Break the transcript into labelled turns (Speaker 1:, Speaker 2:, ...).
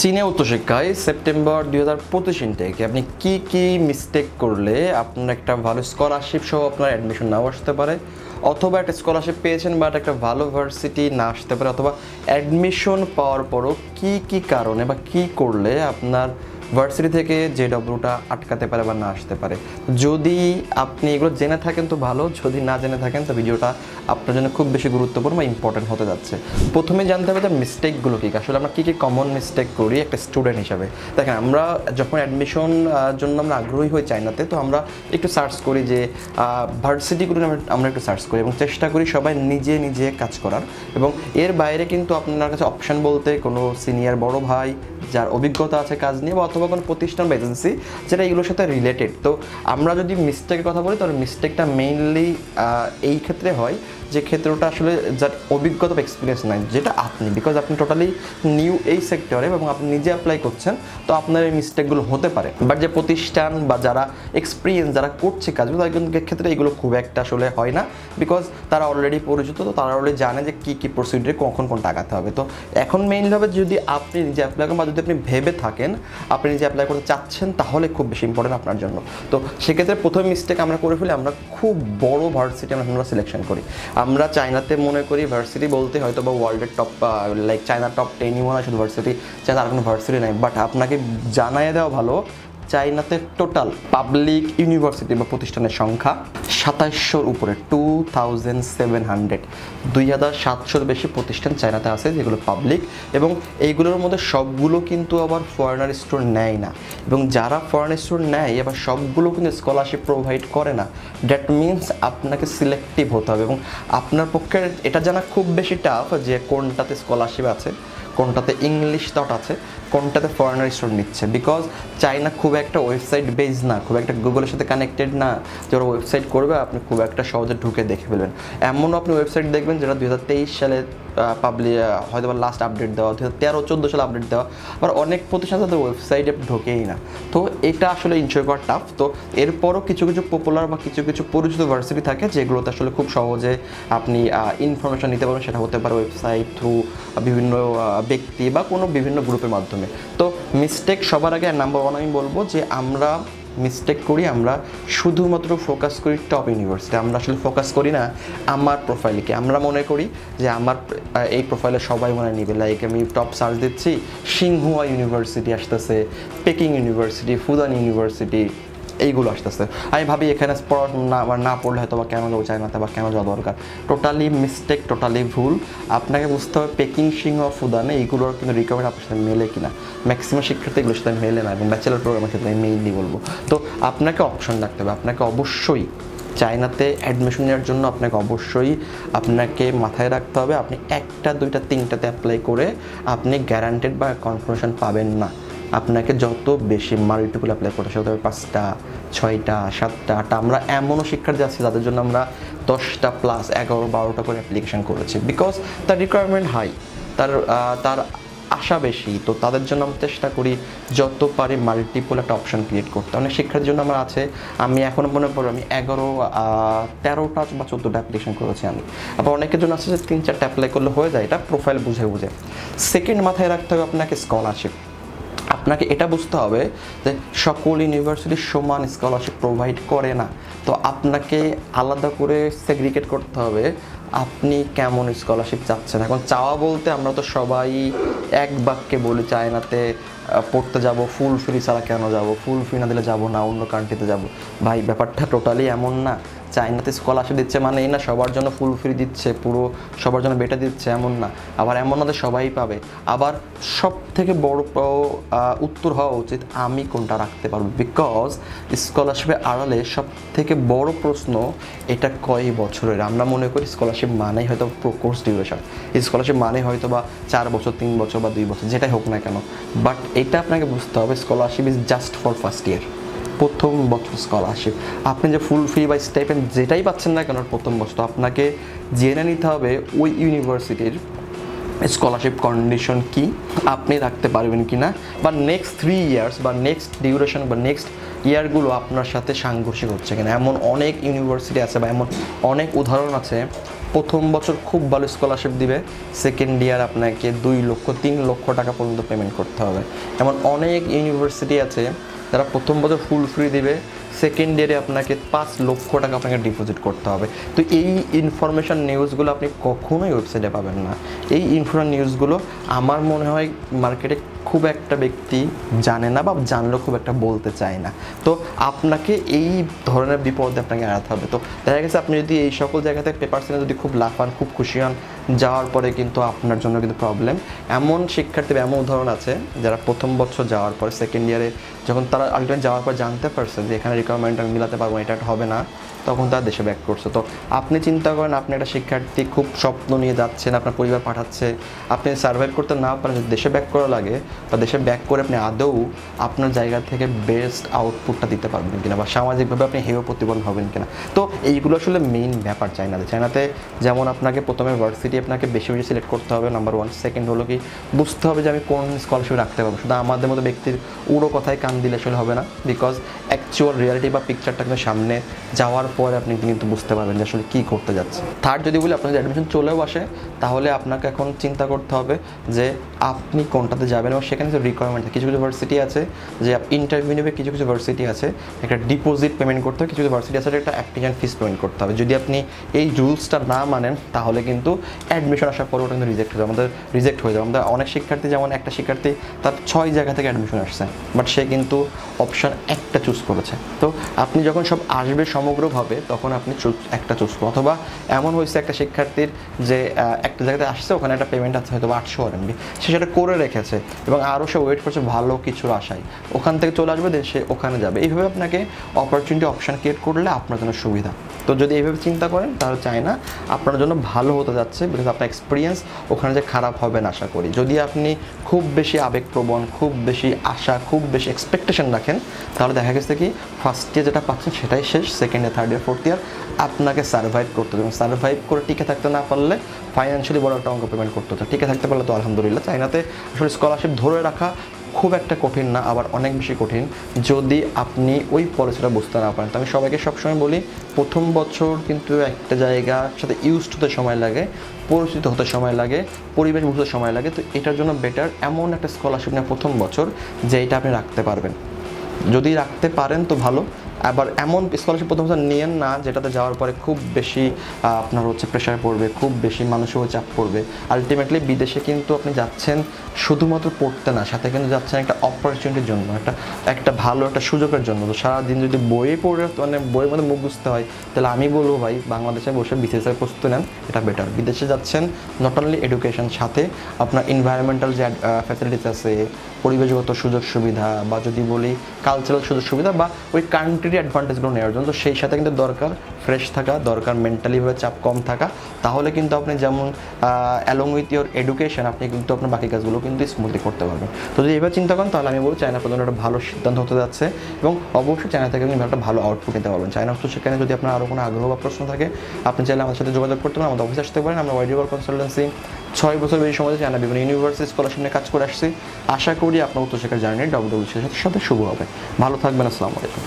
Speaker 1: চীনে উচ্চশিক্ষায় সেপ্টেম্বর 2025 ইনটেকে আপনি কি মিস্টেক করলে আপনার একটা ভালো স্কলারশিপ সহ আপনার অ্যাডমিশন নাও আসতে পারে, অথবা একটা স্কলারশিপ পেয়েছেন বাট একটা ভালো ভার্সিটি না আসতে পারে, অথবা অ্যাডমিশন পাওয়ার পরও কি কারণে বা কি করলে আপনার ভার্সিটি থেকে JEE আটকাতে পারে বা না আসতে পারে। যদি আপনি এগুলো জেনে থাকেন তো ভালো, যদি না জেনে থাকেন তো ভিডিওটা আপনার জন্য খুব বেশি গুরুত্বপূর্ণ বা ইম্পর্টেন্ট হতে যাচ্ছে। প্রথমে জানতে হবে যে মিস্টেকগুলো কী, আসলে আমরা কী কমন মিস্টেক করি একটা স্টুডেন্ট হিসাবে। দেখেন, আমরা যখন অ্যাডমিশন জন্য আমরা আগ্রহী হই চায়নাতে, তো আমরা একটু সার্চ করি যে ভার্সিটিগুলো আমরা একটু সার্চ করি এবং চেষ্টা করি সবাই নিজে কাজ করার। এবং এর বাইরে কিন্তু আপনার কাছে অপশান বলতে কোনো সিনিয়র বড় ভাই যার অভিজ্ঞতা আছে কাজ নিয়ে, বা অথবা কোনো প্রতিষ্ঠান বা এজেন্সি যেটা এগুলোর সাথে রিলেটেড। তো আমরা যদি মিস্টেকের কথা বলি, তাহলে মিস্টেকটা মেইনলি এই ক্ষেত্রে হয় যে ক্ষেত্রটা আসলে যার অভিজ্ঞতা বা এক্সপিরিয়েন্স নাই, যেটা আপনি, বিকজ আপনি টোটালি নিউ এই সেক্টরে এবং আপনি নিজে অ্যাপ্লাই করছেন, তো আপনার এই মিস্টেকগুলো হতে পারে। বাট যে প্রতিষ্ঠান বা যারা এক্সপিরিয়েন্স যারা করছে কাজগুলো, তাদের ক্ষেত্রে এগুলো খুব একটা আসলে হয় না, বিকজ তারা অলরেডি পরিচিত, তো তারা অলরেডি জানে যে কী প্রসিডিউরে কখন কোনটা আগাতে হবে। তো এখন মেইনলি হবে যদি আপনি নিজে অ্যাপ্লাই করেন বা যদি আপনি ভেবে থাকেন আপনি নিজে অ্যাপ্লাই করতে চাচ্ছেন, তাহলে খুব বেশি ইম্পর্টেন্ট আপনার জন্য। তো সেক্ষেত্রে প্রথম মিস্টেক আমরা করে ফেলি, আমরা খুব বড় ভার্সিটি আমরা সিলেকশন করি। আমরা চায়নাতে মনে করি ভার্সিটি বলতে হয়তো বা ওয়ার্ল্ডের টপ লাইক চায়নার টপ 10ই মনে হয় শুধু ভার্সিটি, চায়না আর কোনো ভার্সিটি নাই। বাট আপনাকে জানাই দেওয়া ভালো, চায়নাতে টোটাল পাবলিক ইউনিভার্সিটি বা প্রতিষ্ঠানের সংখ্যা 2700-র উপরে, 2700, 2700-র বেশি প্রতিষ্ঠান চায়নাতে আছে যেগুলো পাবলিক, এবং এইগুলোর মধ্যে সবগুলো কিন্তু আবার ফরেনার স্টুডেন্ট নেয় না, এবং যারা ফরেনার স্টুডেন্ট নেয় এবার সবগুলো কিন্তু স্কলারশিপ প্রোভাইড করে না। দ্যাট মিনস আপনাকে সিলেক্টিভ হতে হবে, এবং আপনার পক্ষে এটা জানা খুব বেশি টাফ যে কোনটাতে স্কলারশিপ আছে, কোনটাতে ইংলিশ থট আছে, কোনটাতে ফরেনার স্টুডেন্ট নিচ্ছে। বিকজ চায়না খুব একটা ওয়েবসাইট বেস না, খুব একটা গুগলের সাথে কানেক্টেড না যে ওরা ওয়েবসাইট করবে আপনি খুব একটা সহজে ঢুকে দেখে ফেলবেন। এমনও আপনি ওয়েবসাইট দেখবেন যেটা 2023 সালে হয়তো বা লাস্ট আপডেট দেওয়া, 2013-14 সালে আপডেট দেওয়া, আবার অনেক প্রতিষ্ঠান তাদের ওয়েবসাইটে ঢোকেই না। তো এটা আসলে এনজয় করা টাফ। তো এরপরও কিছু পপুলার বা কিছু পরিচিত ভার্সিটি থাকে যেগুলোতে আসলে খুব সহজে আপনি ইনফরমেশন নিতে পারবেন। সেটা হতে পারে ওয়েবসাইট থ্রু, বিভিন্ন ব্যক্তি বা কোনো বিভিন্ন গ্রুপের মাধ্যমে। তো মিস্টেক সবার আগে নাম্বার 1 আমি বলবো যে আমরা মিস্টেক করি, আমরা শুধুমাত্র ফোকাস করি টপ ইউনিভার্সিটি। আমরা আসলে ফোকাস করি না আমার প্রোফাইলকে। আমরা মনে করি যে আমার এই প্রোফাইলে সবাই মনে নেবে, লাইক আমি টপ সার্চ দিচ্ছি, সিংহুয়া ইউনিভার্সিটি আসতেছে, পেকিং ইউনিভার্সিটি, ফুদান ইউনিভার্সিটি, এইগুলো আসতেছে। আমি ভাবি এখানে পড়াশোনা না পড়লে হয়তো বা কেন যাবো চায়নাতে বা কেন যাওয়া দরকার। টোটালি মিস্টেক, টোটালি ভুল। আপনাকে বুঝতে হবে পেকিং, সিংহুয়া, ফুদানে এইগুলোর কিন্তু রিকোয়ারমেন্ট আপনার সাথে মেলে কিনা। ম্যাক্সিমাম শিক্ষার্থী এগুলোর সাথে মেলে না, এবং ব্যাচেলার প্রোগ্রামের ক্ষেত্রে আমি মেইনলি বলবো। তো আপনাকে অপশন রাখতে হবে, আপনাকে অবশ্যই চায়নাতে অ্যাডমিশন নেওয়ার জন্য আপনাকে মাথায় রাখতে হবে আপনি 1টা 2টা 3টাতে অ্যাপ্লাই করে আপনি গ্যারান্টেড বা কনফার্মেশন পাবেন না। আপনাকে যত বেশি মাল্টিপল অ্যাপ্লাই করতে হবে, 5টা 6টা 7টা 8টা। আমরা এমনও শিক্ষার্থী আছে যাদের জন্য আমরা 10টা প্লাস 11-12টা করে অ্যাপ্লিকেশন করেছি, বিকজ তার রিকোয়ারমেন্ট হাই, তার আশা বেশি। তো তাদের জন্য আমরা চেষ্টা করি যত পারি মাল্টিপল একটা অপশন ক্রিয়েট করতে। অনেক শিক্ষার্থীর জন্য আমার আছে, আমি এখনও মনে পড়ে আমি 13টা বা 14টা অ্যাপ্লিকেশন করেছি আমি। আবার অনেকের জন্য আছে যে 3-4টা অ্যাপ্লাই করলে হয়ে যায়, এটা প্রোফাইল বুঝে। সেকেন্ড মাথায় রাখতে হবে আপনাকে স্কলারশিপ। আপনাকে এটা বুঝতে হবে যে সকল ইউনিভার্সিটি সমান স্কলারশিপ প্রোভাইড করে না। তো আপনাকে আলাদা করে সেগ্রিগেট করতে হবে আপনি কেমন স্কলারশিপ চাচ্ছেন। এখন চাওয়া বলতে আমরা তো সবাই এক বাক্যে বলি চায়নাতে পড়তে যাব, ফুল ফ্রি ছাড়া কেন যাব, ফুল ফ্রি না দিলে যাব না, অন্য কান্ট্রিতে যাব। ভাই ব্যাপারটা টোটালি এমন না। চায়নাতে স্কলারশিপ দিচ্ছে মানে এই না সবার জন্য ফুল ফ্রি দিচ্ছে, পুরো সবার জন্য বেটা দিচ্ছে, এমন না। আবার এমন না যে সবাই পাবে। আবার সব থেকে বড় উত্তর হওয়া উচিত আমি কোনটা রাখতে পারবো, বিকজ স্কলারশিপের আড়ালে সব থেকে বড় প্রশ্ন এটা কয় বছরের। আমরা মনে করি স্কলারশিপ মানেই হয়তো কোর্স ডিউরেশন, স্কলারশিপ মানে হয়তো বা 4 বছর 3 বছর বা 2 বছর, যেটাই হোক না কেন। বাট এটা আপনাকে বুঝতে হবে scholarship is just for first year, প্রথম বছর স্কলারশিপ। আপনি যে ফুল ফি বা স্টাইপেন্ড যেটাই পাচ্ছেন না কেন প্রথম বছর, আপনাকে জেনে নিতে হবে ওই ইউনিভার্সিটির স্কলারশিপ কন্ডিশন কি, আপনি রাখতে পারবেন কি না, বা নেক্সট 3 ইয়ার্স বা নেক্সট ডিউরেশন বা নেক্সট ইয়ারগুলো আপনার সাথে সাংঘর্ষিক হচ্ছে কিনা। এমন অনেক ইউনিভার্সিটি আছে বা এমন অনেক উদাহরণ আছে প্রথম বছর খুব ভালো স্কলারশিপ দিবে, সেকেন্ড ইয়ার আপনাকে 2 লক্ষ 3 লক্ষ টাকা পর্যন্ত পেমেন্ট করতে হবে। এমন অনেক ইউনিভার্সিটি আছে যারা প্রথম বছর ফুল ফ্রি দিবে, সেকেন্ড ইয়ারে আপনাকে 5 লক্ষ টাকা আপনাকে ডিপোজিট করতে হবে। তো এই ইনফরমেশান নিউজগুলো আপনি কখনোই ওয়েবসাইটে পাবেন না। এই ইনফরমেশন নিউজগুলো আমার মনে হয় মার্কেটে খুব একটা ব্যক্তি জানে না, বা জানলেও খুব একটা বলতে চায় না। তো আপনাকে এই ধরনের বিপদে আপনাকে এড়াতে হবে। তো দেখা গেছে আপনি যদি এই সকল জায়গাতে পেপারসে যদি খুব লাফান, খুব খুশি হন, যাওয়ার পরে কিন্তু আপনার জন্য কিন্তু প্রবলেম। এমন শিক্ষার্থী এমন উদাহরণ আছে যারা প্রথম বছর যাওয়ার পর সেকেন্ড ইয়ারে যখন তারা আলটিমেট যাওয়ার পর জানতে পারছে যে এখানে রিকোয়ারমেন্ট আমি মিলাতে পারবো, এটা হবে না, তখন তারা দেশে ব্যাক করছে। তো আপনি চিন্তা করেন, আপনি একটা শিক্ষার্থী খুব স্বপ্ন নিয়ে যাচ্ছেন, আপনার পরিবার পাঠাচ্ছে, আপনি সার্ভাইভ করতে না পারেন, যদি দেশে ব্যাক করা লাগে বা দেশে ব্যাক করে আপনি আদৌ আপনার জায়গা থেকে বেস্ট আউটপুটটা দিতে পারবেন কিনা, বা সামাজিকভাবে আপনি হেয় প্রতিবন্ধ হবেন কিনা। তো এইগুলো আসলে মেইন ব্যাপার চায়নাতে। যেমন আপনাকে প্রথমে ভার্সিটি আপনাকে বেশি বেশি সিলেক্ট করতে হবে, নাম্বার 1। সেকেন্ড হলো কি, বুঝতে হবে যে আমি কোন স্কলারশিপ রাখতে পারবো। শুধু আমাদের মতো ব্যক্তির উড়ো কথায় কান দিলে আসলে হবে না, বিকজ অ্যাকচুয়াল রিয়ালিটি বা পিকচারটা কিন্তু সামনে যাওয়ার পরে আপনি কিন্তু বুঝতে পারবেন যে আসলে কী করতে যাচ্ছে। থার্ড যদি বলি, আপনার যদি অ্যাডমিশন চলেও আসে, তাহলে আপনাকে এখন চিন্তা করতে হবে যে আপনি কোনটাতে যাবেন, এবং সেখানে যে রিকোয়ারমেন্ট, কিছু কিছু ভার্সিটি আছে যে ইন্টারভিউ নেবে, কিছু কিছু ভার্সিটি আছে একটা ডিপোজিট পেমেন্ট করতে হবে, কিছু কিছু ভার্সিটি আছে একটা অ্যাপ্লিকেশন ফিস পেমেন্ট করতে হবে। যদি আপনি এই রুলসটা না মানেন, তাহলে কিন্তু অ্যাডমিশন আসার পরে ওটা কিন্তু রিজেক্ট হয়ে যাবে। আমাদের অনেক শিক্ষার্থী, যেমন একটা শিক্ষার্থী তার 6 জায়গা থেকে অ্যাডমিশন আসছে, বাট সে কিন্তু অপশান একটা চুজ করেছে। তো আপনি যখন সব আসবে সমগ্রভাবে, তখন আপনি একটা চুজ করুন। অথবা এমন হয়েছে একটা শিক্ষার্থীর যে একটা জায়গাতে আসছে, ওখানে একটা পেমেন্ট আছে হয়তো 800 RMB, সে সেটা করে রেখেছে এবং আরও সে ওয়েট করছে ভালো কিছুর আশায়, ওখান থেকে চলে আসবে, দেন সে ওখানে যাবে। এইভাবে আপনাকে অপরচুনিটি অপশান ক্রিয়েট করলে আপনার জন্য সুবিধা। তো যদি এইভাবে চিন্তা করেন, তাহলে চায়না আপনার জন্য ভালো হতে যাচ্ছে, বিকজ আপনার এক্সপিরিয়েন্স ওখানে যে খারাপ হবে না আশা করি। যদি আপনি খুব বেশি আবেগপ্রবণ, খুব বেশি আশা, খুব বেশি এক্সপেকটেশন রাখেন, তাহলে দেখা গেছে কি ফার্স্ট ইয়ার যেটা পাচ্ছেন সেটাই শেষ, second year, third year, fourth year আপনাকে সার্ভাইভ করতে হবে। সার্ভাইভ করে টিকে থাকতে না পারলে ফাইন্যান্সিয়ালি বড় একটা অঙ্ক পেমেন্ট করতে হচ্ছে। টিকে থাকতে পারলে তো আলহামদুলিল্লাহ। চায়নাতে আসলে স্কলারশিপ ধরে রাখা খুব একটা কঠিন না, আবার অনেক বেশি কঠিন যদি আপনি ওই পলিসিটা বুঝতে না পারেন। তো আমি সবাইকে সবসময় বলি, প্রথম বছর কিন্তু একটা জায়গার সাথে ইউজড হতে সময় লাগে, পরিচিত হতে সময় লাগে, পরিবেশ বুঝতে সময় লাগে। তো এটার জন্য বেটার এমন একটা স্কলারশিপ নেওয়া প্রথম বছর যে এটা আপনি রাখতে পারবেন। যদি রাখতে পারেন তো ভালো, আবার এমন স্কলারশিপ প্রথম বছর নিয়েন না যেটাতে যাওয়ার পরে খুব বেশি আপনার প্রেশার পড়বে, খুব বেশি মানুষেরও চাপ পড়বে। আলটিমেটলি বিদেশে কিন্তু আপনি যাচ্ছেন শুধুমাত্র পড়তে না, সাথে কিন্তু যাচ্ছেন একটা অপরচুনিটির জন্য, একটা ভালো একটা সুযোগের জন্য। তো সারাদিন যদি বইয়ে পড়ে বইয়ের মধ্যে মুখ বুঝতে হয়, তাহলে আমি বলবো ভাই বাংলাদেশে বসে বিসিএসের প্রস্তুতি নেন, এটা বেটার। বিদেশে যাচ্ছেন নট অনলি এডুকেশন, সাথে আপনার এনভায়রনমেন্টাল যে ফ্যাসিলিটিস আছে, পরিবেশগত সুযোগ সুবিধা, বা যদি বলি কালচারাল সুযোগ সুবিধা, বা ওই কান্ট্রির অ্যাডভান্টেজগুলো নেওয়ার জন্য। তো সেই সাথে কিন্তু দরকার ফ্রেশ থাকা, দরকার মেন্টালিভাবে চাপ কম থাকা। তাহলে কিন্তু আপনি যেমন অ্যালং উইথ ইয়োর এডুকেশন, আপনি কিন্তু আপনার বাকি কাজগুলো কিন্তু স্মুথলি করতে পারবেন। তো যদি এবার চিন্তা করেন, তাহলে আমি বলবো চায়না পর্যন্ত একটা ভালো সিদ্ধান্ত হতে যাচ্ছে, এবং অবশ্যই চায়না থেকে আপনি একটা ভালো আউটপুট নিতে পারবেন। চায়না উচ্চ সেখানে যদি আপনার আরও কোনো আগ্রহ বা প্রশ্ন থাকে, আপনি চাইলে আমাদের সাথে যোগাযোগ করতে পারেন, আমাদের অফিসে আসতে পারেন। আমরা ওয়াইডিওয়ার কনসালটেন্সি 6 বছর বেশি সময় চায়না বিভিন্ন ইউনিভার্সিটি স্কলারশিপ নিয়ে কাজ করে আসছি। আশা করি আপনার উচ্চশিক্ষার জার্নি WWC সাথে শুভ হবে। ভালো থাকবেন, আসসালামু আলাইকুম।